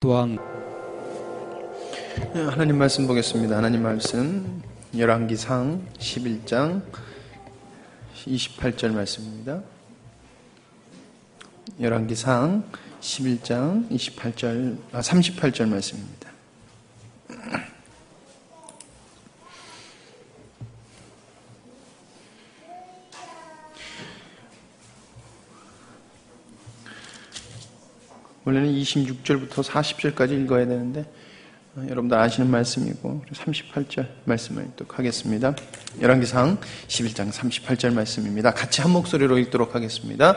또한 하나님 말씀 보겠습니다. 하나님 말씀 열왕기상 11장 28절 말씀입니다. 열왕기상 11장 38절 말씀입니다. 원래는 26절부터 40절까지 읽어야 되는데 여러분들 아시는 말씀이고 38절 말씀을 읽도록 하겠습니다. 열왕기상 11장 38절 말씀입니다. 같이 한 목소리로 읽도록 하겠습니다.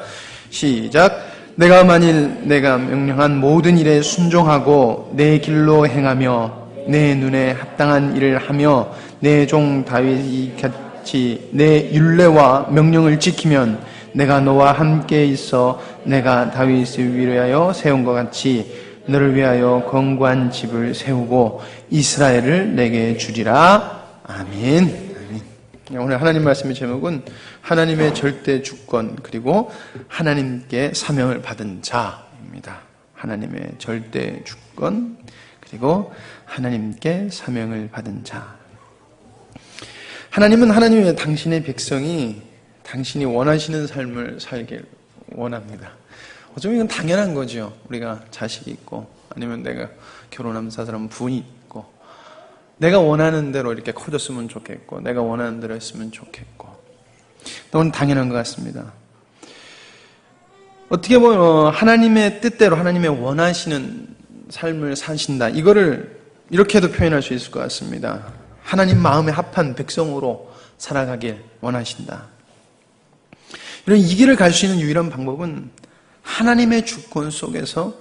시작. 내가 만일 내가 명령한 모든 일에 순종하고 내 길로 행하며 내 눈에 합당한 일을 하며 내 종 다윗이 같이 내 율례와 명령을 지키면 내가 너와 함께 있어 내가 다윗을 위하여 세운 것 같이 너를 위하여 견고한 집을 세우고 이스라엘을 내게 주리라. 아멘. 오늘 하나님 말씀의 제목은 하나님의 절대 주권 그리고 하나님께 사명을 받은 자입니다. 하나님의 절대 주권 그리고 하나님께 사명을 받은 자. 하나님은 하나님의 당신의 백성이 당신이 원하시는 삶을 살길 원합니다. 어쩌면 이건 당연한 거죠. 우리가 자식이 있고 아니면 내가 결혼하면서 사람 부인이 있고 내가 원하는 대로 이렇게 커졌으면 좋겠고 내가 원하는 대로 했으면 좋겠고 너무 당연한 것 같습니다. 어떻게 보면 하나님의 뜻대로 하나님의 원하시는 삶을 사신다. 이거를 이렇게도 표현할 수 있을 것 같습니다. 하나님 마음에 합한 백성으로 살아가길 원하신다. 이런 이 길을 갈 수 있는 유일한 방법은 하나님의 주권 속에서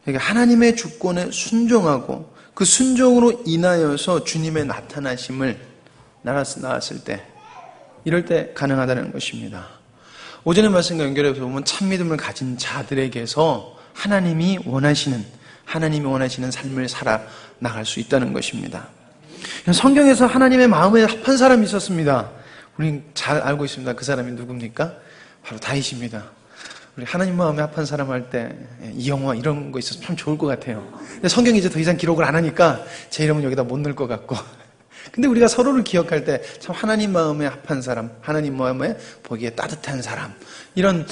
하나님의 주권에 순종하고 그 순종으로 인하여서 주님의 나타나심을 나왔을 때 이럴 때 가능하다는 것입니다. 오전의 말씀과 연결해서 보면 참 믿음을 가진 자들에게서 하나님이 원하시는 삶을 살아나갈 수 있다는 것입니다. 성경에서 하나님의 마음에 합한 사람이 있었습니다. 우리는 잘 알고 있습니다. 그 사람이 누굽니까? 바로 다윗입니다. 우리 하나님 마음에 합한 사람 할 때 이 영화 이런 거 있어서 참 좋을 것 같아요. 근데 성경이 이제 더 이상 기록을 안 하니까 제 이름은 여기다 못 넣을 것 같고. 근데 우리가 서로를 기억할 때 참 하나님 마음에 합한 사람, 하나님 마음에 보기에 따뜻한 사람 이런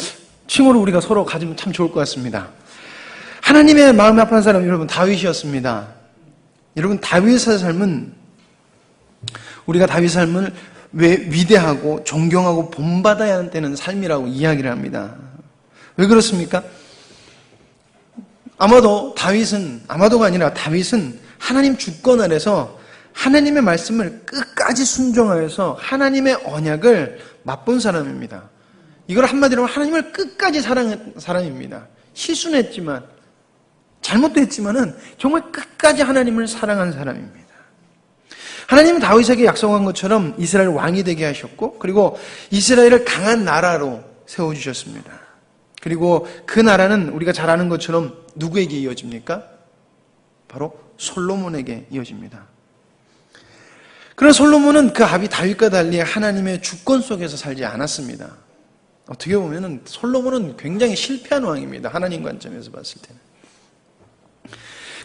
칭호를 우리가 서로 가지면 참 좋을 것 같습니다. 하나님의 마음에 합한 사람 여러분 다윗이었습니다. 여러분 다윗의 삶은 우리가 다윗의 삶을 왜 위대하고 존경하고 본받아야 되는 삶이라고 이야기를 합니다. 왜 그렇습니까? 아마도가 아니라 다윗은 하나님 주권 아래서 하나님의 말씀을 끝까지 순종하여서 하나님의 언약을 맛본 사람입니다. 이걸 한마디로 하면 하나님을 끝까지 사랑한 사람입니다. 실수는 했지만 잘못도 했지만은 정말 끝까지 하나님을 사랑한 사람입니다. 하나님은 다윗에게 약속한 것처럼 이스라엘 왕이 되게 하셨고 그리고 이스라엘을 강한 나라로 세워주셨습니다. 그리고 그 나라는 우리가 잘 아는 것처럼 누구에게 이어집니까? 바로 솔로몬에게 이어집니다. 그러나 솔로몬은 그 아비 다윗과 달리 하나님의 주권 속에서 살지 않았습니다. 어떻게 보면 솔로몬은 굉장히 실패한 왕입니다. 하나님 관점에서 봤을 때는.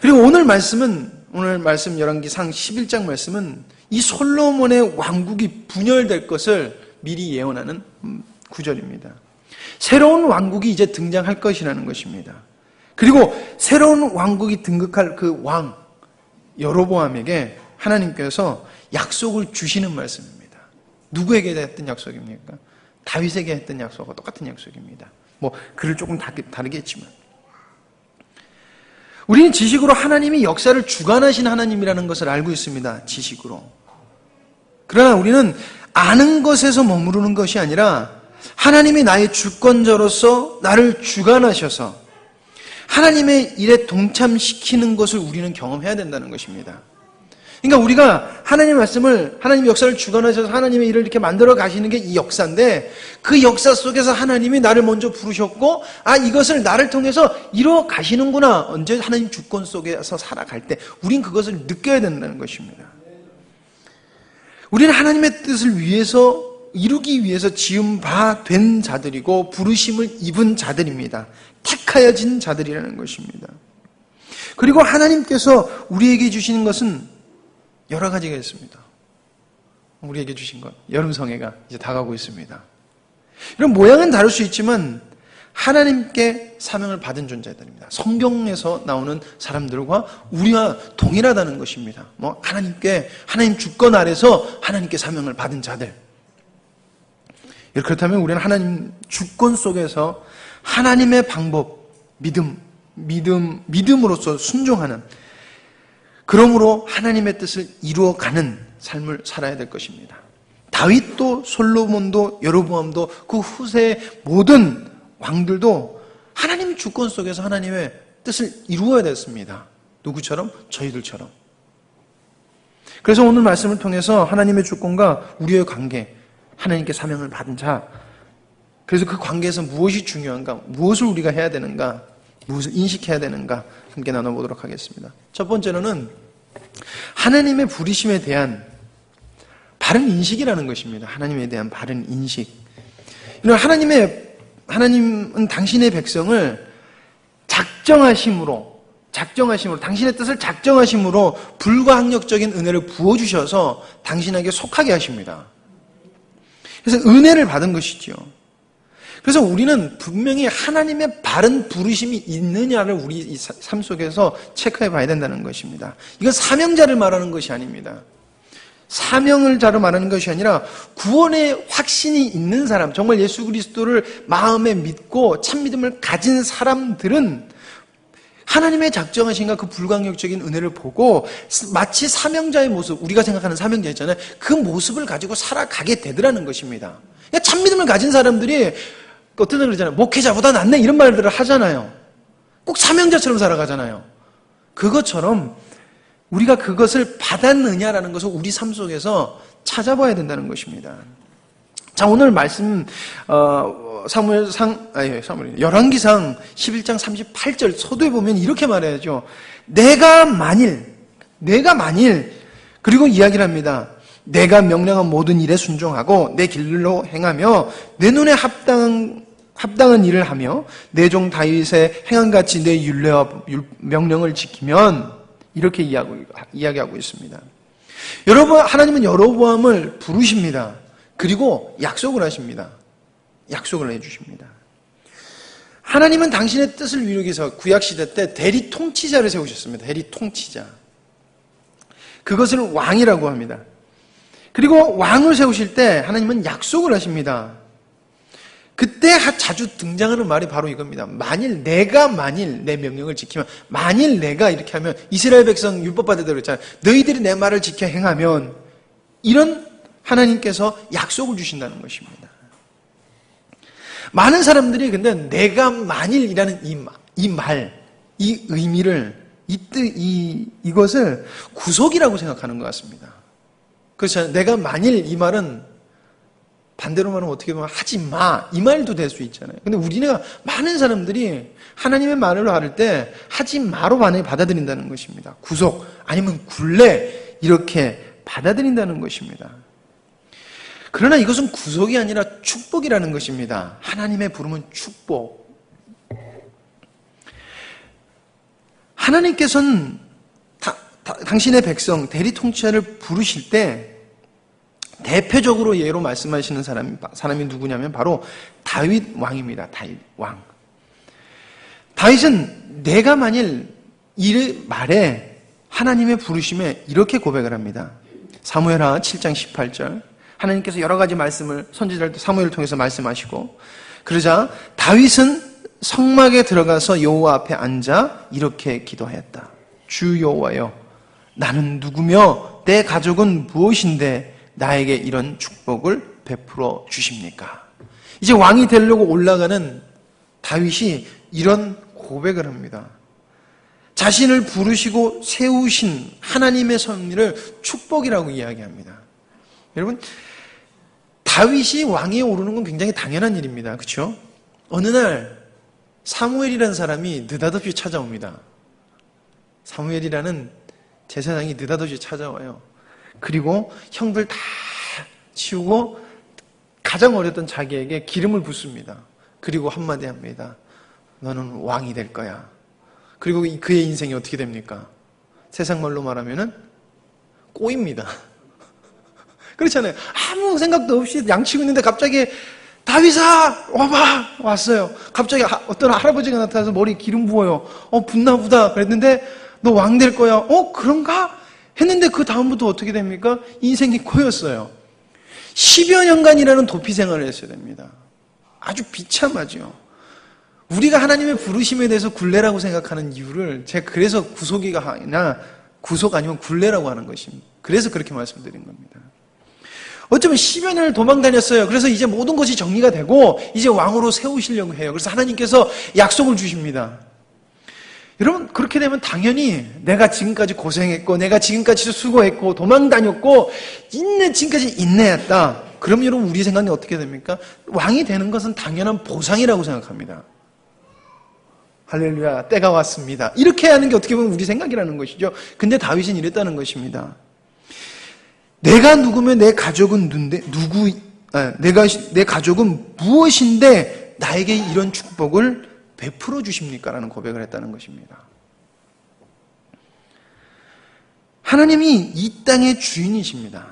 그리고 오늘 말씀 열왕기상 11장 말씀은 이 솔로몬의 왕국이 분열될 것을 미리 예언하는 구절입니다. 새로운 왕국이 이제 등장할 것이라는 것입니다. 그리고 새로운 왕국이 등극할 그 왕 여로보암에게 하나님께서 약속을 주시는 말씀입니다. 누구에게 했던 약속입니까? 다윗에게 했던 약속과 똑같은 약속입니다. 글을 조금 다르게 했지만 우리는 지식으로 하나님이 역사를 주관하신 하나님이라는 것을 알고 있습니다. 지식으로. 그러나 우리는 아는 것에서 머무르는 것이 아니라 하나님이 나의 주권자로서 나를 주관하셔서 하나님의 일에 동참시키는 것을 우리는 경험해야 된다는 것입니다. 그러니까 우리가 하나님의 말씀을, 하나님의 역사를 주관하셔서 하나님의 일을 이렇게 만들어 가시는 게 이 역사인데 그 역사 속에서 하나님이 나를 먼저 부르셨고 이것을 나를 통해서 이뤄 가시는구나. 언제 하나님 주권 속에서 살아갈 때 우린 그것을 느껴야 된다는 것입니다. 우리는 하나님의 뜻을 이루기 위해서 지은 바 된 자들이고 부르심을 입은 자들입니다. 택하여진 자들이라는 것입니다. 그리고 하나님께서 우리에게 주시는 것은 여러 가지가 있습니다. 우리에게 주신 것, 여름성애가 이제 다가오고 있습니다. 이런 모양은 다를 수 있지만 하나님께 사명을 받은 존재들입니다. 성경에서 나오는 사람들과 우리와 동일하다는 것입니다. 하나님 주권 아래서 하나님께 사명을 받은 자들. 그렇다면 우리는 하나님 주권 속에서 하나님의 방법, 믿음으로써 순종하는, 그러므로 하나님의 뜻을 이루어가는 삶을 살아야 될 것입니다. 다윗도 솔로몬도 여로보암도 그 후세의 모든 왕들도 하나님 주권 속에서 하나님의 뜻을 이루어야 됐습니다. 누구처럼? 저희들처럼. 그래서 오늘 말씀을 통해서 하나님의 주권과 우리의 관계, 하나님께 사명을 받은 자, 그래서 그 관계에서 무엇이 중요한가, 무엇을 우리가 해야 되는가, 무엇을 인식해야 되는가 함께 나눠보도록 하겠습니다. 첫 번째로는 하나님의 부르심에 대한 바른 인식이라는 것입니다. 하나님에 대한 바른 인식. 하나님은 당신의 백성을 작정하심으로 당신의 뜻을 작정하심으로 불가항력적인 은혜를 부어주셔서 당신에게 속하게 하십니다. 그래서 은혜를 받은 것이죠. 그래서 우리는 분명히 하나님의 바른 부르심이 있느냐를 우리 삶 속에서 체크해 봐야 된다는 것입니다. 이건 사명자를 말하는 것이 아닙니다. 사명을 자로 말하는 것이 아니라 구원의 확신이 있는 사람, 정말 예수 그리스도를 마음에 믿고 참 믿음을 가진 사람들은 하나님의 작정하신가 그 불가항력적인 은혜를 보고 마치 사명자의 모습, 우리가 생각하는 사명자 있잖아요. 그 모습을 가지고 살아가게 되더라는 것입니다. 참 믿음을 가진 사람들이 어떤 사람 그러잖아요. 목회자보다 낫네 이런 말들을 하잖아요. 꼭 사명자처럼 살아가잖아요. 그것처럼 우리가 그것을 받았느냐라는 것을 우리 삶 속에서 찾아봐야 된다는 것입니다. 자, 오늘 말씀 열왕기상 11장 38절 서두에 보면 이렇게 말해야죠. 내가 만일 그리고 이야기를 합니다. 내가 명령한 모든 일에 순종하고 내 길로 행하며 내 눈에 합당한 일을 하며 내 종 다윗의 행함같이 내 율례와 명령을 지키면, 이렇게 이야기하고 있습니다. 여러분, 하나님은 여로보암을 부르십니다. 그리고 약속을 하십니다. 약속을 해주십니다. 하나님은 당신의 뜻을 이루기 위해서 구약시대 때 대리 통치자를 세우셨습니다. 대리 통치자. 그것을 왕이라고 합니다. 그리고 왕을 세우실 때 하나님은 약속을 하십니다. 그때 자주 등장하는 말이 바로 이겁니다. 만일 내 명령을 지키면, 만일 내가 이렇게 하면, 이스라엘 백성 율법 받을 때 그랬잖아요. 너희들이 내 말을 지켜 행하면, 이런 하나님께서 약속을 주신다는 것입니다. 많은 사람들이 근데 내가 만일이라는 이 의미를, 이것을 구속이라고 생각하는 것 같습니다. 그렇잖아요. 내가 만일, 이 말은 반대로 말하면 어떻게 보면 하지 마, 이 말도 될 수 있잖아요. 근데 우리가 많은 사람들이 하나님의 말을 할 때 하지 마로 받아들인다는 것입니다. 구속 아니면 굴레, 이렇게 받아들인다는 것입니다. 그러나 이것은 구속이 아니라 축복이라는 것입니다. 하나님의 부름은 축복. 하나님께서는 당신의 백성 대리 통치자를 부르실 때 대표적으로 예로 말씀하시는 사람이 누구냐면 바로 다윗 왕입니다. 다윗 왕. 다윗은 내가 만일 이 말에 하나님의 부르심에 이렇게 고백을 합니다. 사무엘하 7장 18절. 하나님께서 여러 가지 말씀을 선지자 사무엘을 통해서 말씀하시고, 그러자 다윗은 성막에 들어가서 여호와 앞에 앉아 이렇게 기도하였다. 주 여호와여, 나는 누구며 내 가족은 무엇인데 나에게 이런 축복을 베풀어 주십니까? 이제 왕이 되려고 올라가는 다윗이 이런 고백을 합니다. 자신을 부르시고 세우신 하나님의 섭리를 축복이라고 이야기합니다. 여러분, 다윗이 왕위에 오르는 건 굉장히 당연한 일입니다. 그렇죠? 어느 날 사무엘이라는 사람이 느닷없이 찾아옵니다. 사무엘이라는 제사장이 느닷없이 찾아와요. 그리고 형들 다 치우고 가장 어렸던 자기에게 기름을 붓습니다. 그리고 한마디 합니다. 너는 왕이 될 거야. 그리고 그의 인생이 어떻게 됩니까? 세상 말로 말하면은 꼬입니다. 그렇잖아요. 아무 생각도 없이 양치고 있는데 갑자기 다윗아 와봐 왔어요. 갑자기 어떤 할아버지가 나타나서 머리 기름 부어요. 붓나 보다 그랬는데 너 왕 될 거야. 그런가? 했는데 그 다음부터 어떻게 됩니까? 인생이 꼬였어요. 10여 년간이라는 도피 생활을 했어야 됩니다. 아주 비참하죠. 우리가 하나님의 부르심에 대해서 굴레라고 생각하는 이유를 제가 그래서 구속 아니면 굴레라고 하는 것입니다. 그래서 그렇게 말씀드린 겁니다. 어쩌면 10여 년을 도망다녔어요. 그래서 이제 모든 것이 정리가 되고 이제 왕으로 세우시려고 해요. 그래서 하나님께서 약속을 주십니다. 여러분 그렇게 되면 당연히 내가 지금까지 고생했고 내가 지금까지 수고했고 도망다녔고 지금까지 인내했다. 그럼 여러분 우리 생각이 어떻게 됩니까? 왕이 되는 것은 당연한 보상이라고 생각합니다. 할렐루야 때가 왔습니다. 이렇게 하는 게 어떻게 보면 우리 생각이라는 것이죠. 근데 다윗은 이랬다는 것입니다. 내가 누구면 내 가족은 내 가족은 무엇인데 나에게 이런 축복을 베풀어 주십니까? 라는 고백을 했다는 것입니다. 하나님이 이 땅의 주인이십니다.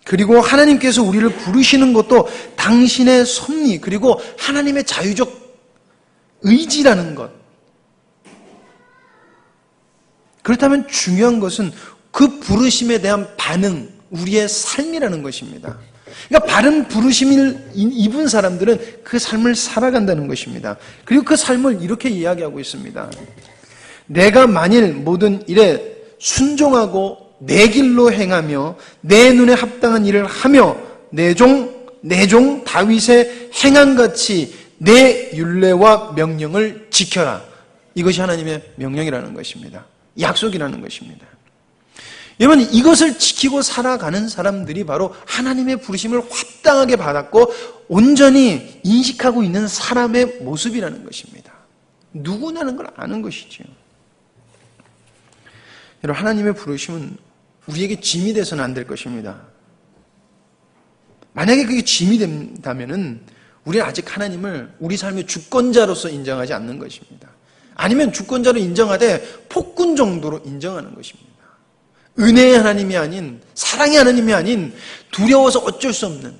그리고 하나님께서 우리를 부르시는 것도 당신의 섭리 그리고 하나님의 자유적 의지라는 것. 그렇다면 중요한 것은 그 부르심에 대한 반응, 우리의 삶이라는 것입니다. 그러니까 바른 부르심을 입은 사람들은 그 삶을 살아간다는 것입니다. 그리고 그 삶을 이렇게 이야기하고 있습니다. 내가 만일 모든 일에 순종하고 내 길로 행하며 내 눈에 합당한 일을 하며 내 종 다윗의 행함같이 내 율례와 명령을 지켜라. 이것이 하나님의 명령이라는 것입니다. 약속이라는 것입니다. 여러분 이것을 지키고 살아가는 사람들이 바로 하나님의 부르심을 합당하게 받았고 온전히 인식하고 있는 사람의 모습이라는 것입니다. 누구냐는 걸 아는 것이지요. 여러분 하나님의 부르심은 우리에게 짐이 돼서는 안 될 것입니다. 만약에 그게 짐이 된다면은 우리는 아직 하나님을 우리 삶의 주권자로서 인정하지 않는 것입니다. 아니면 주권자로 인정하되 폭군 정도로 인정하는 것입니다. 은혜의 하나님이 아닌 사랑의 하나님이 아닌 두려워서 어쩔 수 없는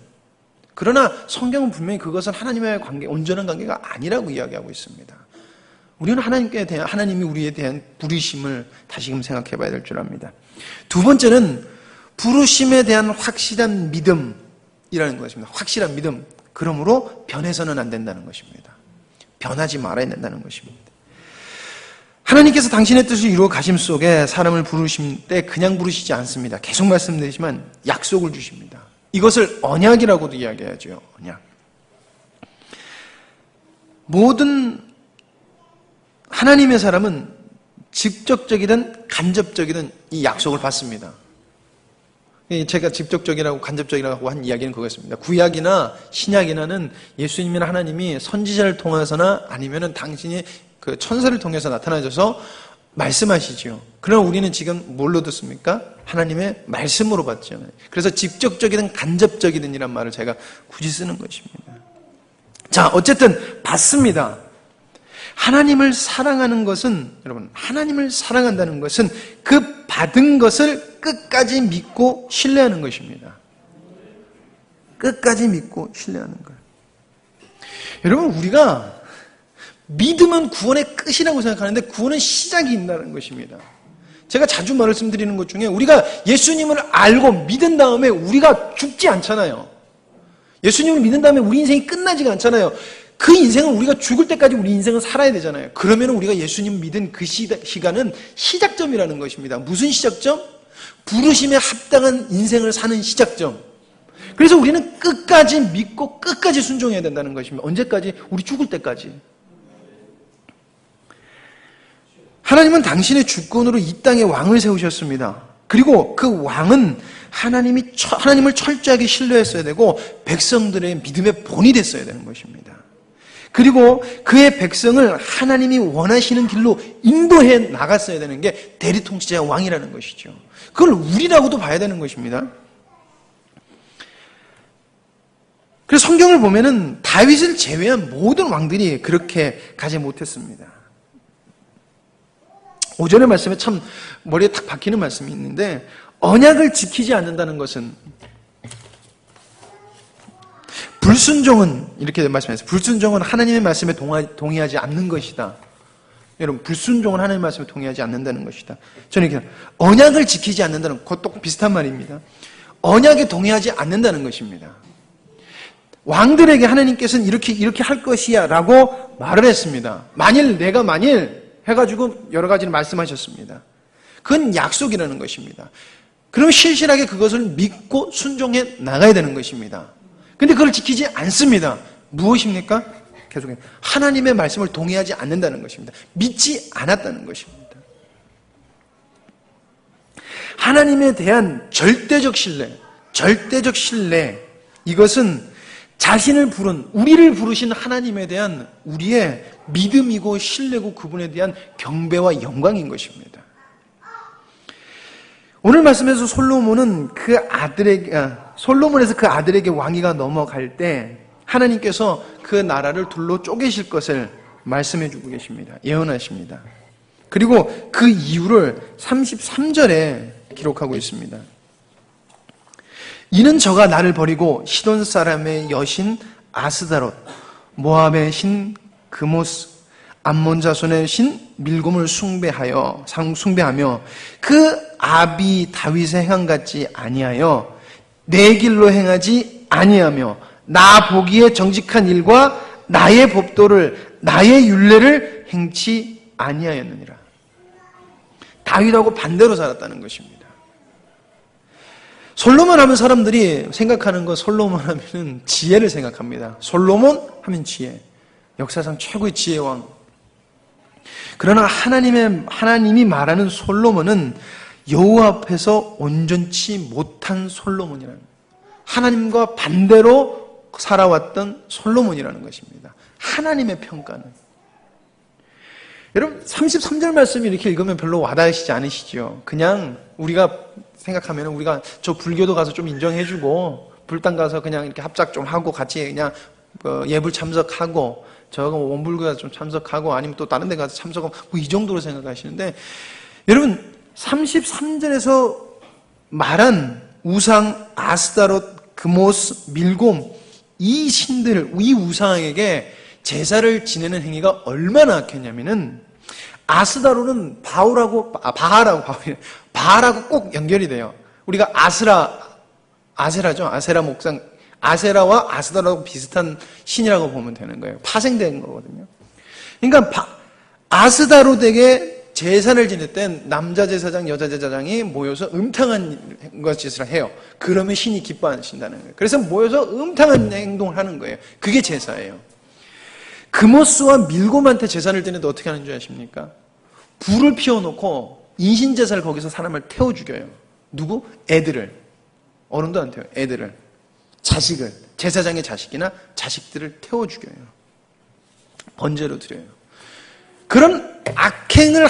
그러나 성경은 분명히 그것은 하나님의 관계, 온전한 관계가 아니라고 이야기하고 있습니다. 우리는 하나님이 우리에 대한 부르심을 다시금 생각해 봐야 될 줄 압니다. 두 번째는 부르심에 대한 확실한 믿음이라는 것입니다. 확실한 믿음. 그러므로 변해서는 안 된다는 것입니다. 변하지 말아야 된다는 것입니다. 하나님께서 당신의 뜻을 이루어 가심 속에 사람을 부르실 때 그냥 부르시지 않습니다. 계속 말씀드리지만 약속을 주십니다. 이것을 언약이라고도 이야기하죠. 언약. 모든 하나님의 사람은 직접적이든 간접적이든 이 약속을 받습니다. 제가 직접적이라고 간접적이라고 한 이야기는 그거였습니다. 구약이나 신약이나는 예수님이나 하나님이 선지자를 통해서나 아니면은 당신이 그 천사를 통해서 나타나셔서 말씀하시죠. 그러나 우리는 지금 뭘로 듣습니까? 하나님의 말씀으로 받죠. 그래서 직접적이든 간접적이든 이란 말을 제가 굳이 쓰는 것입니다. 자, 어쨌든 받습니다. 하나님을 사랑하는 것은 여러분 하나님을 사랑한다는 것은 그 받은 것을 끝까지 믿고 신뢰하는 것입니다. 끝까지 믿고 신뢰하는 것. 여러분 우리가 믿음은 구원의 끝이라고 생각하는데 구원은 시작이 있다는 것입니다. 제가 자주 말씀드리는 것 중에 우리가 예수님을 알고 믿은 다음에 우리가 죽지 않잖아요. 예수님을 믿은 다음에 우리 인생이 끝나지가 않잖아요. 그 인생은 우리가 죽을 때까지 우리 인생은 살아야 되잖아요. 그러면 우리가 예수님 믿은 그 시간은 시작점이라는 것입니다. 무슨 시작점? 부르심에 합당한 인생을 사는 시작점. 그래서 우리는 끝까지 믿고 끝까지 순종해야 된다는 것입니다. 언제까지? 우리 죽을 때까지. 하나님은 당신의 주권으로 이 땅에 왕을 세우셨습니다. 그리고 그 왕은 하나님을 철저하게 신뢰했어야 되고 백성들의 믿음의 본이 됐어야 되는 것입니다. 그리고 그의 백성을 하나님이 원하시는 길로 인도해 나갔어야 되는 게 대리통치자 왕이라는 것이죠. 그걸 우리라고도 봐야 되는 것입니다. 그래서 성경을 보면은 다윗을 제외한 모든 왕들이 그렇게 가지 못했습니다. 오전의 말씀에 참 머리에 탁 박히는 말씀이 있는데, 언약을 지키지 않는다는 것은, 불순종은 이렇게 말씀했어요. 불순종은 하나님의 말씀에 동의하지 않는 것이다. 여러분, 불순종은 하나님의 말씀에 동의하지 않는다는 것이다. 저는 이렇게, 언약을 지키지 않는다는, 그것도 비슷한 말입니다. 언약에 동의하지 않는다는 것입니다. 왕들에게 하나님께서는 이렇게 할 것이야 라고 말을 했습니다. 만일 해가지고 여러 가지를 말씀하셨습니다. 그건 약속이라는 것입니다. 그럼 실실하게 그것을 믿고 순종해 나가야 되는 것입니다. 근데 그걸 지키지 않습니다. 무엇입니까? 계속해요. 하나님의 말씀을 동의하지 않는다는 것입니다. 믿지 않았다는 것입니다. 하나님에 대한 절대적 신뢰, 이것은 우리를 부르신 하나님에 대한 우리의 믿음이고 신뢰고 그분에 대한 경배와 영광인 것입니다. 오늘 말씀에서 솔로몬에서 그 아들에게 왕위가 넘어갈 때 하나님께서 그 나라를 둘로 쪼개실 것을 말씀해 주고 계십니다. 예언하십니다. 그리고 그 이유를 33절에 기록하고 있습니다. 이는 저가 나를 버리고 시돈 사람의 여신 아스다롯, 모압의 신 그모스, 암몬 자손의 신 밀곰을 숭배하며 그 아비 다윗의 행함 같지 아니하여 내 길로 행하지 아니하며 나 보기에 정직한 일과 나의 법도를 나의 율례를 행치 아니하였느니라. 다윗하고 반대로 살았다는 것입니다. 솔로몬 하면 사람들이 생각하는 거, 솔로몬 하면은 지혜를 생각합니다. 솔로몬 하면 지혜. 역사상 최고의 지혜왕. 그러나 하나님이 말하는 솔로몬은 여호와 앞에서 온전치 못한 솔로몬이라는, 하나님과 반대로 살아왔던 솔로몬이라는 것입니다. 하나님의 평가는. 여러분, 33절 말씀이 이렇게 읽으면 별로 와닿으시지 않으시죠? 그냥 우리가 생각하면 우리가 저 불교도 가서 좀 인정해주고 불당 가서 그냥 이렇게 합작 좀 하고 같이 그냥 예불 참석하고 저거 원불교 가서 좀 참석하고 아니면 또 다른 데 가서 참석하고 뭐 이 정도로 생각하시는데, 여러분 33절에서 말한 우상 아스다롯, 그모스, 밀곰, 이 신들, 이 우상에게 제사를 지내는 행위가 얼마나 악했냐면은, 아스다롯은 바알하고 꼭 연결이 돼요. 우리가 아세라죠. 아세라 목상, 아세라와 아스다롯하고 비슷한 신이라고 보면 되는 거예요. 파생된 거거든요. 그러니까 아스다롯에게 제사를 지낼 땐 남자 제사장, 여자 제사장이 모여서 음탕한 것을 해요. 그러면 신이 기뻐하신다는 거예요. 그래서 모여서 음탕한 행동을 하는 거예요. 그게 제사예요. 그모스와 밀곰한테 제사를 드리는데 어떻게 하는 줄 아십니까? 불을 피워놓고 인신제사를 거기서 사람을 태워 죽여요. 누구? 애들을. 어른도 안 태워요. 애들을. 자식을. 제사장의 자식이나 자식들을 태워 죽여요. 번제로 드려요. 그런 악행을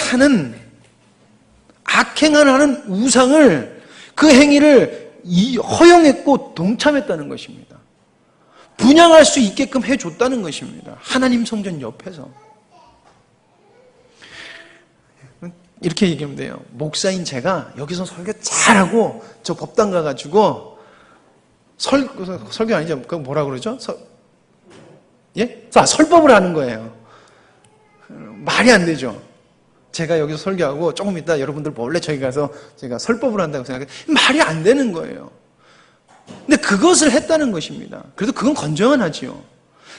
하는 우상을, 그 행위를 허용했고 동참했다는 것입니다. 분양할 수 있게끔 해줬다는 것입니다. 하나님 성전 옆에서. 이렇게 얘기하면 돼요. 목사인 제가 여기서 설교 잘하고 저 법당 가가지고 설교 아니죠? 그거 뭐라 그러죠? 설법을 하는 거예요. 말이 안 되죠. 제가 여기서 설교하고 조금 있다 여러분들 몰래 저기 가서 제가 설법을 한다고 생각해요. 말이 안 되는 거예요. 근데 그것을 했다는 것입니다. 그래도 그건 건정은 하지요.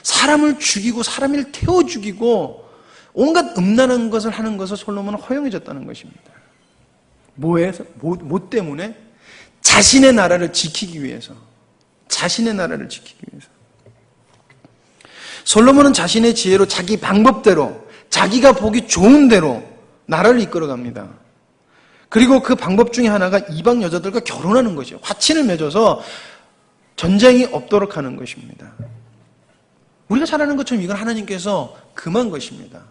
사람을 죽이고 사람을 태워 죽이고 온갖 음란한 것을 하는 것을 솔로몬은 허용해 줬다는 것입니다. 뭐 때문에? 자신의 나라를 지키기 위해서. 솔로몬은 자신의 지혜로 자기 방법대로, 자기가 보기 좋은 대로 나라를 이끌어갑니다. 그리고 그 방법 중에 하나가 이방 여자들과 결혼하는 것이에요. 화친을 맺어서 전쟁이 없도록 하는 것입니다. 우리가 잘 아는 것처럼 이건 하나님께서 금한 것입니다.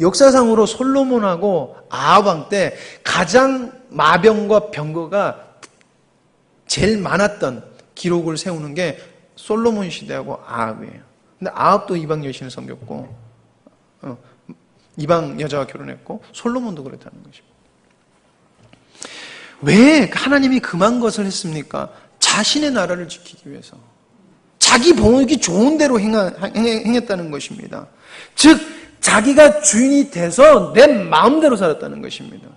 역사상으로 솔로몬하고 아합 왕 때 가장 마병과 병거가 제일 많았던 기록을 세우는 게 솔로몬 시대하고 아합이에요. 근데 아합도 이방 여신을 섬겼고 이방 여자와 결혼했고 솔로몬도 그렇다는 것입니다. 왜 하나님이 금한 것을 했습니까? 자신의 나라를 지키기 위해서. 자기 보기 좋은 대로 행했다는 것입니다. 즉 자기가 주인이 돼서 내 마음대로 살았다는 것입니다.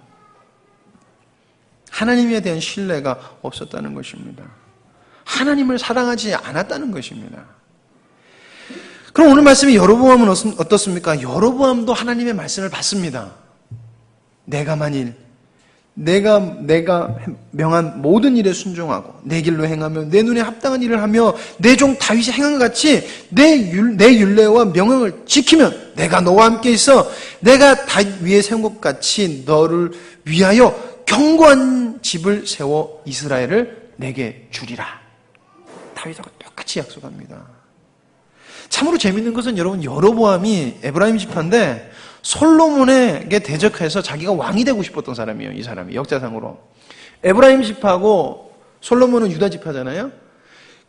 하나님에 대한 신뢰가 없었다는 것입니다. 하나님을 사랑하지 않았다는 것입니다. 그럼 오늘 말씀이 여로보암은 어떻습니까? 여로보암도 하나님의 말씀을 받습니다. 내가 만일 내가 명한 모든 일에 순종하고 내 길로 행하며 내 눈에 합당한 일을 하며 내 종 다윗이 행한 것 같이 내 율례와 명령을 지키면 내가 너와 함께 있어 내가 다윗 위에 세운 것 같이 너를 위하여 견고한 집을 세워 이스라엘을 내게 주리라. 다윗하고 똑같이 약속합니다. 참으로 재밌는 것은 여러분 여로보암이 에브라임 지파인데 솔로몬에게 대적해서 자기가 왕이 되고 싶었던 사람이에요. 이 사람이 역사상으로. 에브라임 지파하고 솔로몬은 유다 지파잖아요.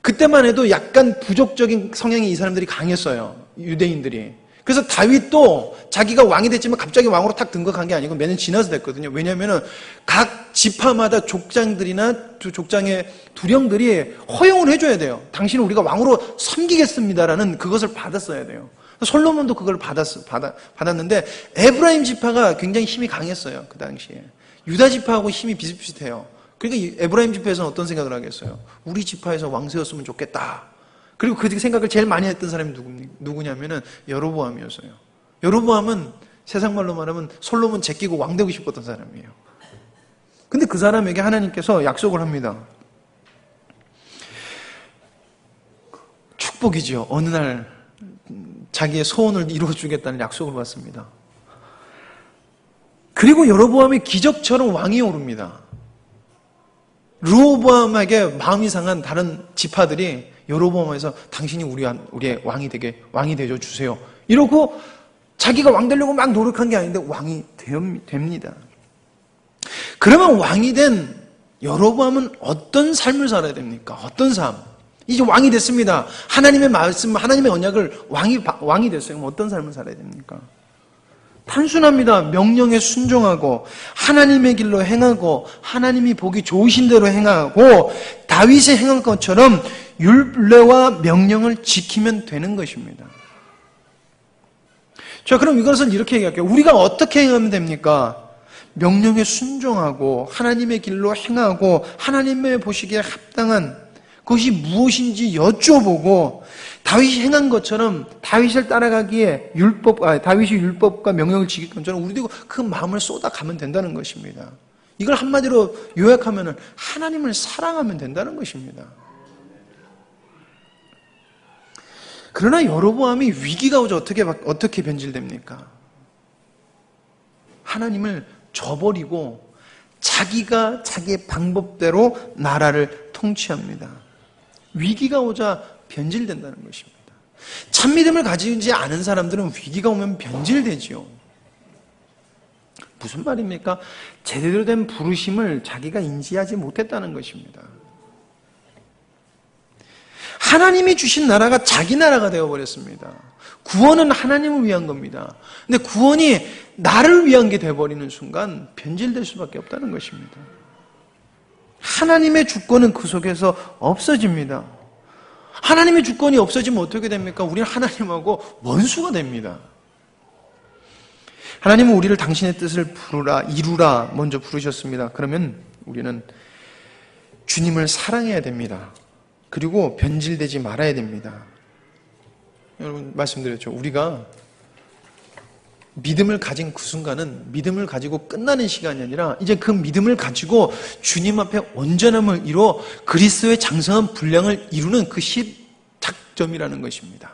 그때만 해도 약간 부족적인 성향이 이 사람들이 강했어요. 유대인들이. 그래서 다윗도 자기가 왕이 됐지만 갑자기 왕으로 탁 등극한 게 아니고 몇 년 지나서 됐거든요. 왜냐하면 각 지파마다 족장들이나 족장의 두령들이 허용을 해줘야 돼요. 당신은 우리가 왕으로 섬기겠습니다라는 그것을 받았어야 돼요. 솔로몬도 그걸 받았는데 에브라임 지파가 굉장히 힘이 강했어요. 그 당시에. 유다 지파하고 힘이 비슷비슷해요. 그러니까 에브라임 지파에서는 어떤 생각을 하겠어요? 우리 지파에서 왕 세웠으면 좋겠다. 그리고 그 생각을 제일 많이 했던 사람이 누구냐면은 여로보암이었어요. 여로보암은 세상 말로 말하면 솔로몬 제끼고 왕 되고 싶었던 사람이에요. 근데 그 사람에게 하나님께서 약속을 합니다. 축복이죠. 어느 날 자기의 소원을 이루어주겠다는 약속을 받습니다. 그리고 여로보암이 기적처럼 왕이 오릅니다. 르호보암에게 마음이 상한 다른 지파들이 여로보암에서 당신이 우리의 왕이 되어 주세요. 이러고 자기가 왕 되려고 막 노력한 게 아닌데 왕이 됩니다. 그러면 왕이 된 여로보암은 어떤 삶을 살아야 됩니까? 어떤 삶? 이제 왕이 됐습니다. 하나님의 말씀, 하나님의 언약을 왕이 됐어요. 그럼 어떤 삶을 살아야 됩니까? 단순합니다. 명령에 순종하고 하나님의 길로 행하고 하나님이 보기 좋으신 대로 행하고 다윗이 행한 것처럼 율례와 명령을 지키면 되는 것입니다. 자, 그럼 이것을 이렇게 얘기할게요. 우리가 어떻게 행하면 됩니까? 명령에 순종하고 하나님의 길로 행하고 하나님의 보시기에 합당한 그것이 무엇인지 여쭤보고 다윗이 행한 것처럼 다윗을 따라가기에 다윗이 율법과 명령을 지킬 것처럼 우리도 그 마음을 쏟아가면 된다는 것입니다. 이걸 한마디로 요약하면 하나님을 사랑하면 된다는 것입니다. 그러나 여로보암이 위기가 오자 어떻게 변질됩니까? 하나님을 저버리고 자기가 자기의 방법대로 나라를 통치합니다. 위기가 오자 변질된다는 것입니다. 참 믿음을 가지지 않은 사람들은 위기가 오면 변질되지요. 무슨 말입니까? 제대로 된 부르심을 자기가 인지하지 못했다는 것입니다. 하나님이 주신 나라가 자기 나라가 되어버렸습니다. 구원은 하나님을 위한 겁니다. 근데 구원이 나를 위한 게 되어버리는 순간 변질될 수밖에 없다는 것입니다. 하나님의 주권은 그 속에서 없어집니다. 하나님의 주권이 없어지면 어떻게 됩니까? 우리는 하나님하고 원수가 됩니다. 하나님은 우리를 당신의 뜻을 이루라 먼저 부르셨습니다. 그러면 우리는 주님을 사랑해야 됩니다. 그리고 변질되지 말아야 됩니다. 여러분 말씀드렸죠. 우리가 믿음을 가진 그 순간은 믿음을 가지고 끝나는 시간이 아니라 이제 그 믿음을 가지고 주님 앞에 온전함을 이루어 그리스도의 장성한 분량을 이루는 그 시작점이라는 것입니다.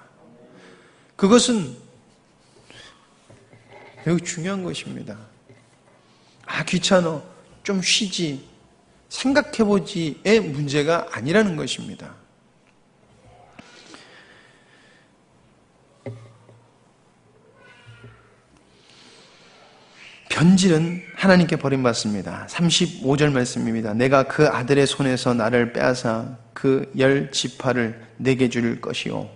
그것은 매우 중요한 것입니다. 귀찮아. 좀 쉬지. 생각해보지의 문제가 아니라는 것입니다. 변질은 하나님께 버림받습니다. 35절 말씀입니다. 내가 그 아들의 손에서 나를 빼앗아 그 10지파를 내게 줄 것이요.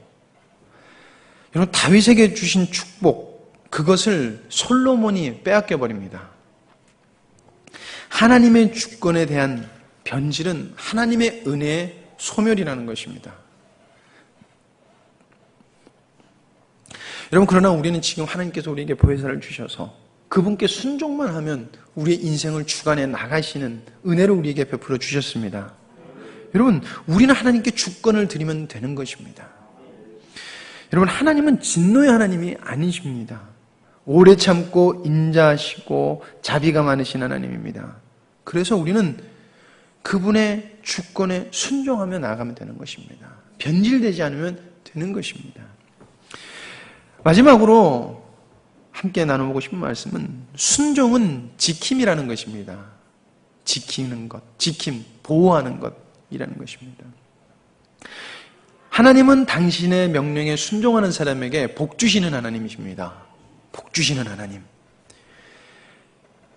여러분 다윗에게 주신 축복, 그것을 솔로몬이 빼앗겨 버립니다. 하나님의 주권에 대한 변질은 하나님의 은혜의 소멸이라는 것입니다. 여러분, 그러나 우리는 지금 하나님께서 우리에게 보혜사를 주셔서 그분께 순종만 하면 우리의 인생을 주관해 나가시는 은혜를 우리에게 베풀어 주셨습니다. 여러분, 우리는 하나님께 주권을 드리면 되는 것입니다. 여러분, 하나님은 진노의 하나님이 아니십니다. 오래 참고 인자하시고 자비가 많으신 하나님입니다. 그래서 우리는 그분의 주권에 순종하며 나아가면 되는 것입니다. 변질되지 않으면 되는 것입니다. 마지막으로 함께 나눠보고 싶은 말씀은 순종은 지킴이라는 것입니다. 지키는 것, 지킴, 보호하는 것이라는 것입니다. 하나님은 당신의 명령에 순종하는 사람에게 복 주시는 하나님이십니다. 복 주시는 하나님.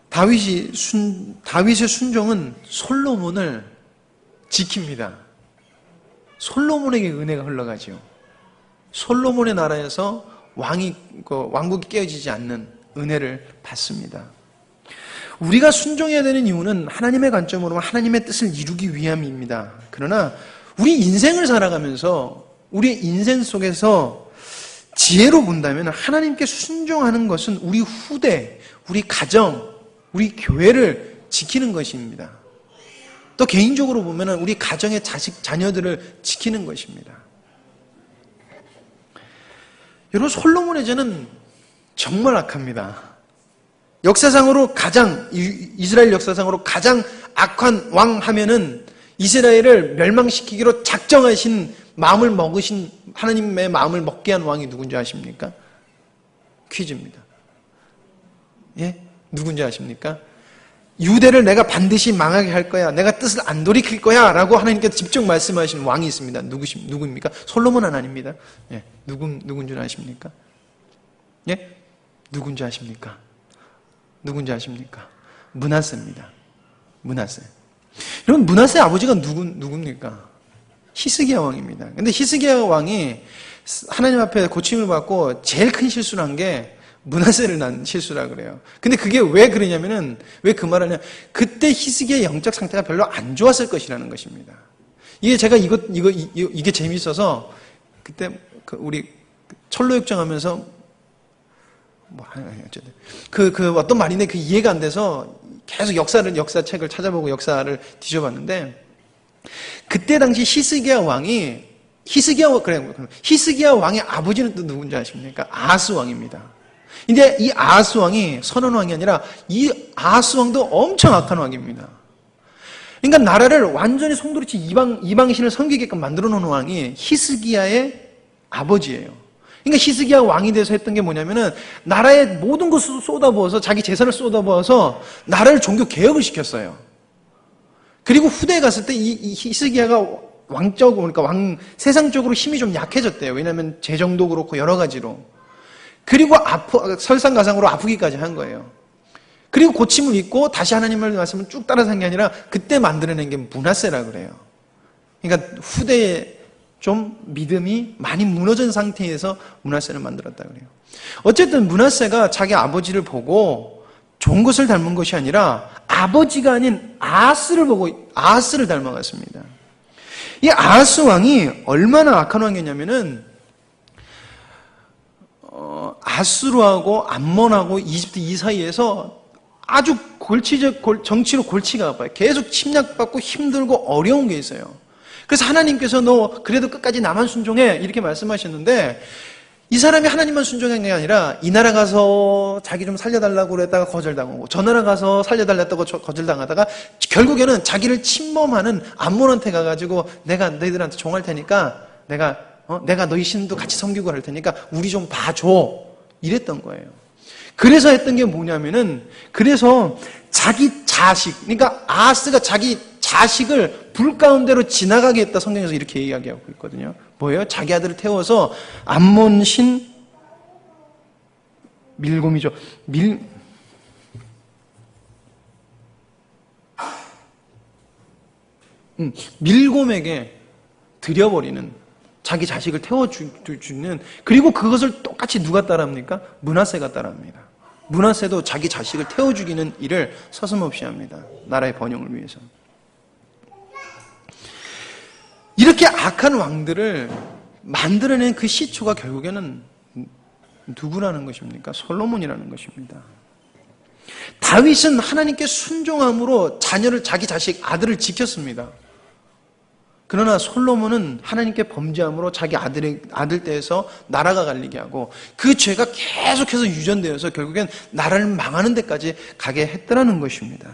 다윗의 순종은 솔로몬을 지킵니다. 솔로몬에게 은혜가 흘러가죠. 솔로몬의 나라에서 왕국이 깨어지지 않는 은혜를 받습니다. 우리가 순종해야 되는 이유는 하나님의 관점으로 하나님의 뜻을 이루기 위함입니다. 그러나 우리 인생을 살아가면서 우리의 인생 속에서 지혜로 본다면 하나님께 순종하는 것은 우리 후대, 우리 가정, 우리 교회를 지키는 것입니다. 또 개인적으로 보면 우리 가정의 자녀들을 지키는 것입니다. 여러분, 솔로몬의 죄는 정말 악합니다. 역사상으로 이스라엘 역사상으로 가장 악한 왕 하면은 이스라엘을 멸망시키기로 작정하신 마음을 먹으신 하나님의 마음을 먹게 한 왕이 누군지 아십니까? 퀴즈입니다. 예? 누군지 아십니까? 유대를 내가 반드시 망하게 할 거야. 내가 뜻을 안 돌이킬 거야. 라고 하나님께서 직접 말씀하신 왕이 있습니다. 누구입니까? 솔로몬은 아닙니다. 예. 누군 줄 아십니까? 예? 누군지 아십니까? 누군지 아십니까? 므낫세입니다. 므낫세. 여러분, 므낫세의 아버지가 누굽니까? 히스기야 왕입니다. 근데 히스기야 왕이 하나님 앞에 고침을 받고 제일 큰 실수를 한 게 므낫세를 난 실수라 그래요. 근데 그게 왜 그러냐면은, 왜 그 말을 하냐, 그때 히스기야의 영적 상태가 별로 안 좋았을 것이라는 것입니다. 이게 제가 이게 재밌어서, 그때 우리 철로역정 하면서, 어쨌든. 어떤 말인데 그 이해가 안 돼서 계속 역사책을 찾아보고 역사를 뒤져봤는데, 그때 당시 히스기야 왕의 아버지는 또 누군지 아십니까? 아하스 왕입니다. 근데 이 아하스 왕이 선한 왕이 아니라 이 아하스 왕도 엄청 악한 왕입니다. 그러니까 나라를 완전히 송두리째 이방신을 섬기게끔 만들어 놓은 왕이 히스기야의 아버지예요. 그러니까 히스기야 왕이 돼서 했던 게 뭐냐면은 나라의 모든 것을 쏟아부어서 자기 재산을 쏟아부어서 나라를 종교 개혁을 시켰어요. 그리고 후대에 갔을 때 이 히스기야가 그러니까 세상적으로 힘이 좀 약해졌대요. 왜냐하면 재정도 그렇고 여러 가지로. 그리고 설상가상으로 아프기까지 한 거예요. 그리고 고침을 입고 다시 하나님의 말씀을 쭉 따라산 게 아니라 그때 만들어낸 게 므낫세라 그래요. 그러니까 후대에 좀 믿음이 많이 무너진 상태에서 므낫세를 만들었다 그래요. 어쨌든 므낫세가 자기 아버지를 보고 좋은 것을 닮은 것이 아니라 아버지가 아닌 아하스를 보고 아하스를 닮아갔습니다. 이 아하스 왕이 얼마나 악한 왕이었냐면은 아수르하고 암몬하고 이집트 이 사이에서 아주 정치로 골치가 아파요. 계속 침략받고 힘들고 어려운 게 있어요. 그래서 하나님께서 너 그래도 끝까지 나만 순종해 이렇게 말씀하셨는데 이 사람이 하나님만 순종한 게 아니라 이 나라 가서 자기 좀 살려달라고 그랬다가 거절당하고 저 나라 가서 살려달랬다고 거절당하다가 결국에는 자기를 침범하는 암몬한테 가가지고 내가 너희들한테 종할 테니까 내가 너희 신도 같이 섬기고 할 테니까 우리 좀 봐줘 이랬던 거예요. 그래서 했던 게 뭐냐면은 그래서 자기 자식 그러니까 아하스가 자기 자식을 불 가운데로 지나가게 했다 성경에서 이렇게 이야기하고 있거든요. 뭐예요? 자기 아들을 태워서 암몬 신 밀곰이죠. 밀곰에게 들여버리는 자기 자식을 태워주는, 그리고 그것을 똑같이 누가 따라합니까? 므낫세가 따라합니다. 므낫세도 자기 자식을 태워 죽이는 일을 서슴없이 합니다. 나라의 번영을 위해서. 이렇게 악한 왕들을 만들어낸 그 시초가 결국에는 누구라는 것입니까? 솔로몬이라는 것입니다. 다윗은 하나님께 순종함으로 자녀를, 자기 자식, 아들을 지켰습니다. 그러나 솔로몬은 하나님께 범죄함으로 자기 아들 떼에서 나라가 갈리게 하고 그 죄가 계속해서 유전되어서 결국엔 나라를 망하는 데까지 가게 했더라는 것입니다.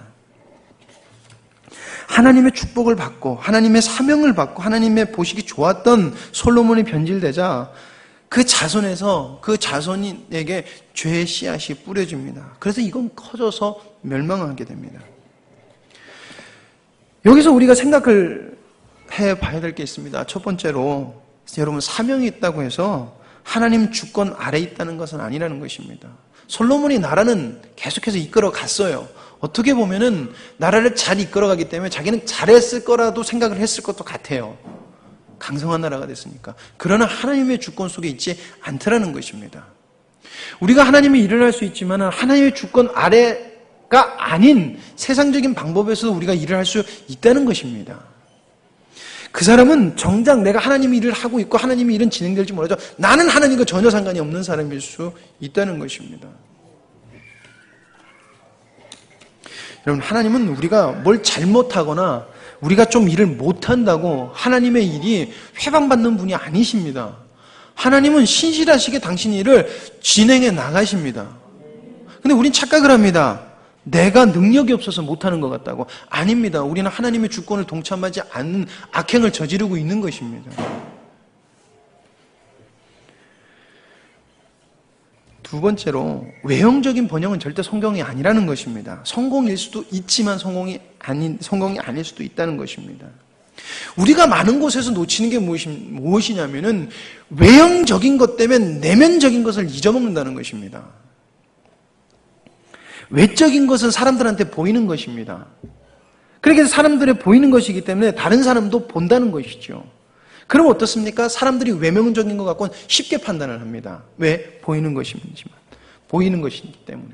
하나님의 축복을 받고 하나님의 사명을 받고 하나님의 보시기 좋았던 솔로몬이 변질되자 그 자손에서 그 자손에게 죄의 씨앗이 뿌려집니다. 그래서 이건 커져서 멸망하게 됩니다. 여기서 우리가 생각을 해봐야 될 게 있습니다. 첫 번째로 여러분, 사명이 있다고 해서 하나님 주권 아래 있다는 것은 아니라는 것입니다. 솔로몬이 나라는 계속해서 이끌어 갔어요. 어떻게 보면은 나라를 잘 이끌어가기 때문에 자기는 잘했을 거라도 생각을 했을 것도 같아요. 강성한 나라가 됐으니까. 그러나 하나님의 주권 속에 있지 않더라는 것입니다. 우리가 하나님의 일을 할 수 있지만 하나님의 주권 아래가 아닌 세상적인 방법에서도 우리가 일을 할 수 있다는 것입니다. 그 사람은 정작 내가 하나님의 일을 하고 있고 하나님의 일은 진행될지 몰라도 나는 하나님과 전혀 상관이 없는 사람일 수 있다는 것입니다. 여러분, 하나님은 우리가 뭘 잘못하거나 우리가 좀 일을 못한다고 하나님의 일이 회방받는 분이 아니십니다. 하나님은 신실하시게 당신의 일을 진행해 나가십니다. 근데 우린 착각을 합니다. 내가 능력이 없어서 못하는 것 같다고. 아닙니다. 우리는 하나님의 주권을 동참하지 않는 악행을 저지르고 있는 것입니다. 두 번째로, 외형적인 번영은 절대 성공이 아니라는 것입니다. 성공일 수도 있지만 성공이 아닐 수도 있다는 것입니다. 우리가 많은 곳에서 놓치는 게 무엇이냐면은 외형적인 것 때문에 내면적인 것을 잊어먹는다는 것입니다. 외적인 것은 사람들한테 보이는 것입니다. 그렇게 사람들에 보이는 것이기 때문에 다른 사람도 본다는 것이죠. 그럼 어떻습니까? 사람들이 외면적인 것 갖고는 쉽게 판단을 합니다. 왜? 보이는 것이지만. 보이는 것이기 때문에.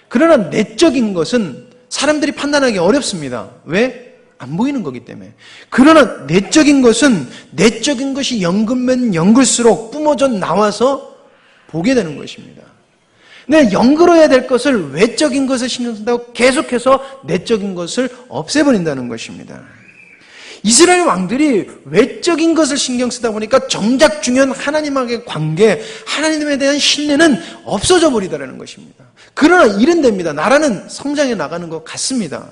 그러나 내적인 것은 사람들이 판단하기 어렵습니다. 왜? 안 보이는 거기 때문에. 그러나 내적인 것이 연근면 연글수록 뿜어져 나와서 보게 되는 것입니다. 내가 연결해야 될 것을, 외적인 것을 신경 쓴다고 계속해서 내적인 것을 없애버린다는 것입니다. 이스라엘 왕들이 외적인 것을 신경 쓰다 보니까 정작 중요한 하나님과의 관계, 하나님에 대한 신뢰는 없어져 버리더라는 것입니다. 그러나 일은 됩니다. 나라는 성장해 나가는 것 같습니다.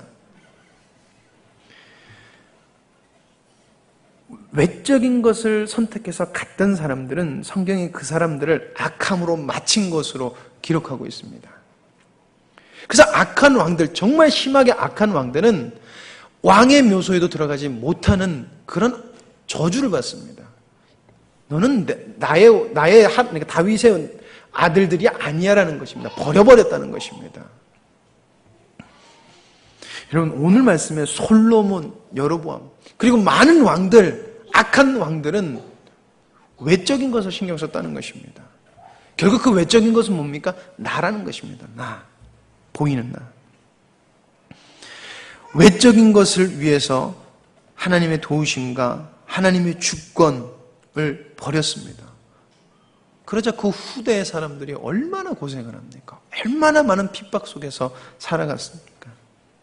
외적인 것을 선택해서 갔던 사람들은 성경이 그 사람들을 악함으로 마친 것으로 기록하고 있습니다. 그래서 악한 왕들, 정말 심하게 악한 왕들은 왕의 묘소에도 들어가지 못하는 그런 저주를 받습니다. 너는 그러니까 다윗의 아들들이 아니야라는 것입니다. 버려버렸다는 것입니다. 여러분, 오늘 말씀에 솔로몬, 여로보암, 그리고 많은 왕들, 악한 왕들은 외적인 것을 신경 썼다는 것입니다. 결국 그 외적인 것은 뭡니까? 나라는 것입니다. 나. 보이는 나. 외적인 것을 위해서 하나님의 도우심과 하나님의 주권을 버렸습니다. 그러자 그 후대의 사람들이 얼마나 고생을 합니까? 얼마나 많은 핍박 속에서 살아갔습니까?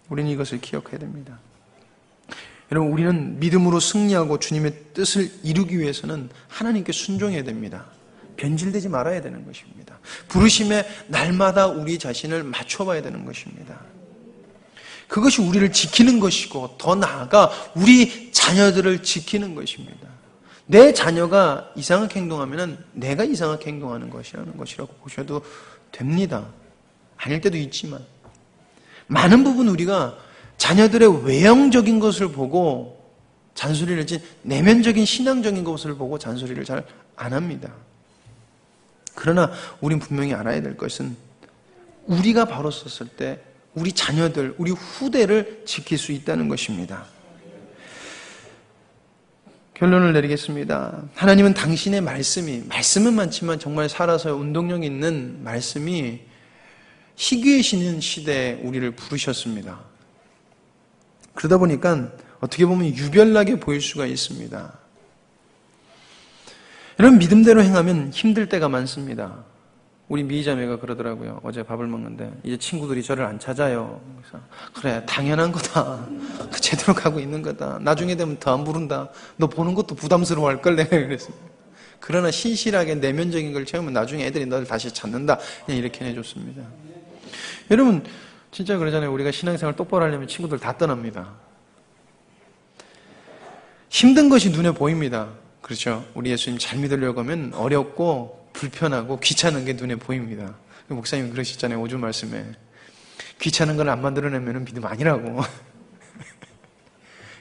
우리는 이것을 기억해야 됩니다. 여러분, 우리는 믿음으로 승리하고 주님의 뜻을 이루기 위해서는 하나님께 순종해야 됩니다. 변질되지 말아야 되는 것입니다. 부르심에 날마다 우리 자신을 맞춰봐야 되는 것입니다. 그것이 우리를 지키는 것이고 더 나아가 우리 자녀들을 지키는 것입니다. 내 자녀가 이상하게 행동하면 내가 이상하게 행동하는 것이라고 보셔도 됩니다. 아닐 때도 있지만 많은 부분 우리가 자녀들의 외형적인 것을 보고 잔소리를 하지 내면적인 신앙적인 것을 보고 잔소리를 잘 안 합니다. 그러나 우린 분명히 알아야 될 것은 우리가 바로 섰을 때 우리 자녀들, 우리 후대를 지킬 수 있다는 것입니다. 결론을 내리겠습니다. 하나님은 당신의 말씀은 많지만 정말 살아서 운동력 있는 말씀이 희귀해지는 시대에 우리를 부르셨습니다. 그러다 보니까 어떻게 보면 유별나게 보일 수가 있습니다. 이런 믿음대로 행하면 힘들 때가 많습니다. 우리 미희자매가 그러더라고요. 어제 밥을 먹는데 이제 친구들이 저를 안 찾아요. 그래서 그래, 당연한 거다. 제대로 가고 있는 거다. 나중에 되면 더 안 부른다. 너 보는 것도 부담스러워할 걸 내가 그랬습니다. 그러나 신실하게 내면적인 걸 채우면 나중에 애들이 너를 다시 찾는다. 그냥 이렇게 해줬습니다. 여러분 진짜 그러잖아요. 우리가 신앙생활 똑바로 하려면 친구들 다 떠납니다. 힘든 것이 눈에 보입니다. 그렇죠? 우리 예수님 잘 믿으려고 하면 어렵고 불편하고 귀찮은 게 눈에 보입니다. 목사님 그러시잖아요. 오주 말씀에. 귀찮은 걸 안 만들어내면 믿음 아니라고.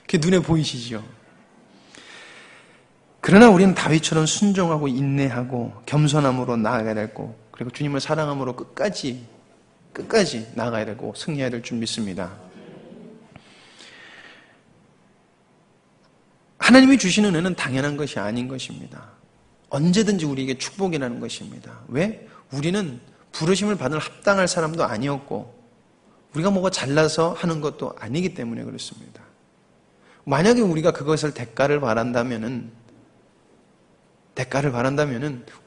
그게 눈에 보이시죠? 그러나 우리는 다윗처럼 순종하고 인내하고 겸손함으로 나아가야 되고, 그리고 주님을 사랑함으로 끝까지 나아가야 되고 승리해야 될 줄 믿습니다. 하나님이 주시는 은혜는 당연한 것이 아닌 것입니다. 언제든지 우리에게 축복이라는 것입니다. 왜? 우리는 부르심을 받을 합당할 사람도 아니었고 우리가 뭐가 잘나서 하는 것도 아니기 때문에 그렇습니다. 만약에 우리가 그것을 대가를 바란다면은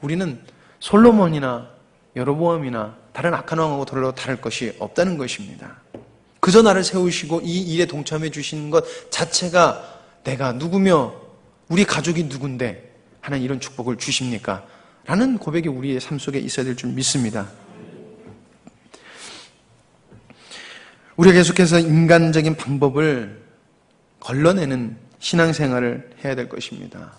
우리는 솔로몬이나 여로보암이나 다른 악한 왕하고 별로 다를 것이 없다는 것입니다. 그저 나를 세우시고 이 일에 동참해 주시는 것 자체가 내가 누구며 우리 가족이 누군데 하나님 이런 축복을 주십니까? 라는 고백이 우리의 삶 속에 있어야 될 줄 믿습니다. 우리가 계속해서 인간적인 방법을 걸러내는 신앙생활을 해야 될 것입니다.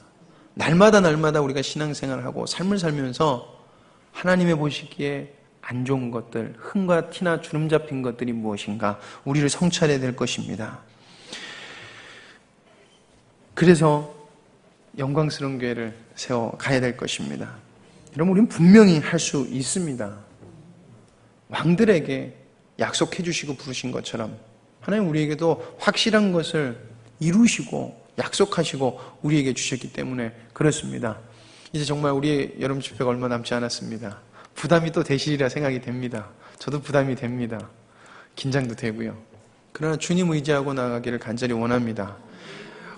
날마다 우리가 신앙생활을 하고 삶을 살면서 하나님의 보시기에 안 좋은 것들, 흠과 티나 주름 잡힌 것들이 무엇인가 우리를 성찰해야 될 것입니다. 그래서 영광스러운 교회를 세워가야 될 것입니다. 여러분, 우리는 분명히 할 수 있습니다. 왕들에게 약속해 주시고 부르신 것처럼 하나님 우리에게도 확실한 것을 이루시고 약속하시고 우리에게 주셨기 때문에 그렇습니다. 이제 정말 우리의 여름 집회가 얼마 남지 않았습니다. 부담이 또 되시리라 생각이 됩니다. 저도 부담이 됩니다. 긴장도 되고요. 그러나 주님 의지하고 나가기를 간절히 원합니다.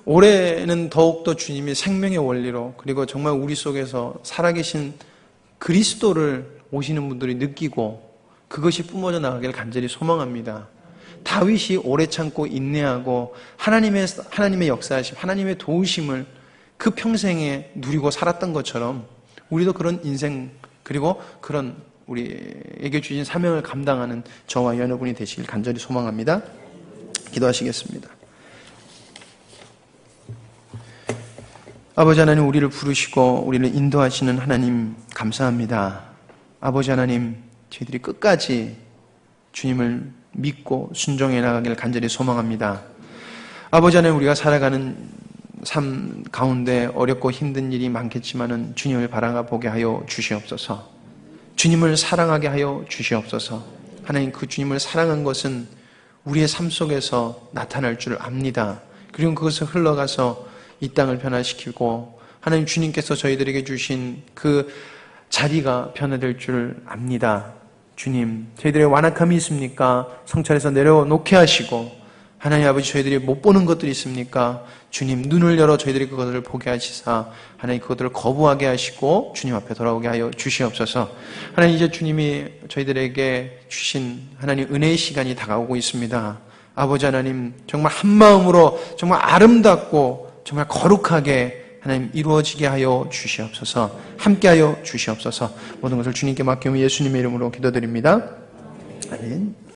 올해는 더욱더 주님이 생명의 원리로, 그리고 정말 우리 속에서 살아계신 그리스도를 오시는 분들이 느끼고 그것이 뿜어져 나가기를 간절히 소망합니다. 다윗이 오래 참고 인내하고 하나님의 역사하심, 하나님의 도우심을 그 평생에 누리고 살았던 것처럼 우리도 그런 인생, 그리고 그런 우리에게 주신 사명을 감당하는 저와 여러분이 되시길 간절히 소망합니다. 기도하시겠습니다. 아버지 하나님, 우리를 부르시고 우리를 인도하시는 하나님 감사합니다. 아버지 하나님, 저희들이 끝까지 주님을 믿고 순종해 나가기를 간절히 소망합니다. 아버지 하나님, 우리가 살아가는 삶 가운데 어렵고 힘든 일이 많겠지만은 주님을 바라가 보게 하여 주시옵소서. 주님을 사랑하게 하여 주시옵소서. 하나님, 그 주님을 사랑한 것은 우리의 삶 속에서 나타날 줄 압니다. 그리고 그것을 흘러가서 이 땅을 변화시키고 하나님 주님께서 저희들에게 주신 그 자리가 변화될 줄 압니다. 주님, 저희들의 완악함이 있습니까? 성찰에서 내려놓게 하시고, 하나님 아버지, 저희들이 못 보는 것들이 있습니까? 주님, 눈을 열어 저희들이 그것들을 보게 하시사 하나님 그것들을 거부하게 하시고 주님 앞에 돌아오게 하여 주시옵소서. 하나님, 이제 주님이 저희들에게 주신 하나님 은혜의 시간이 다가오고 있습니다. 아버지 하나님, 정말 한 마음으로 정말 아름답고 정말 거룩하게 하나님 이루어지게 하여 주시옵소서. 함께하여 주시옵소서. 모든 것을 주님께 맡기며 예수님의 이름으로 기도드립니다. 아멘.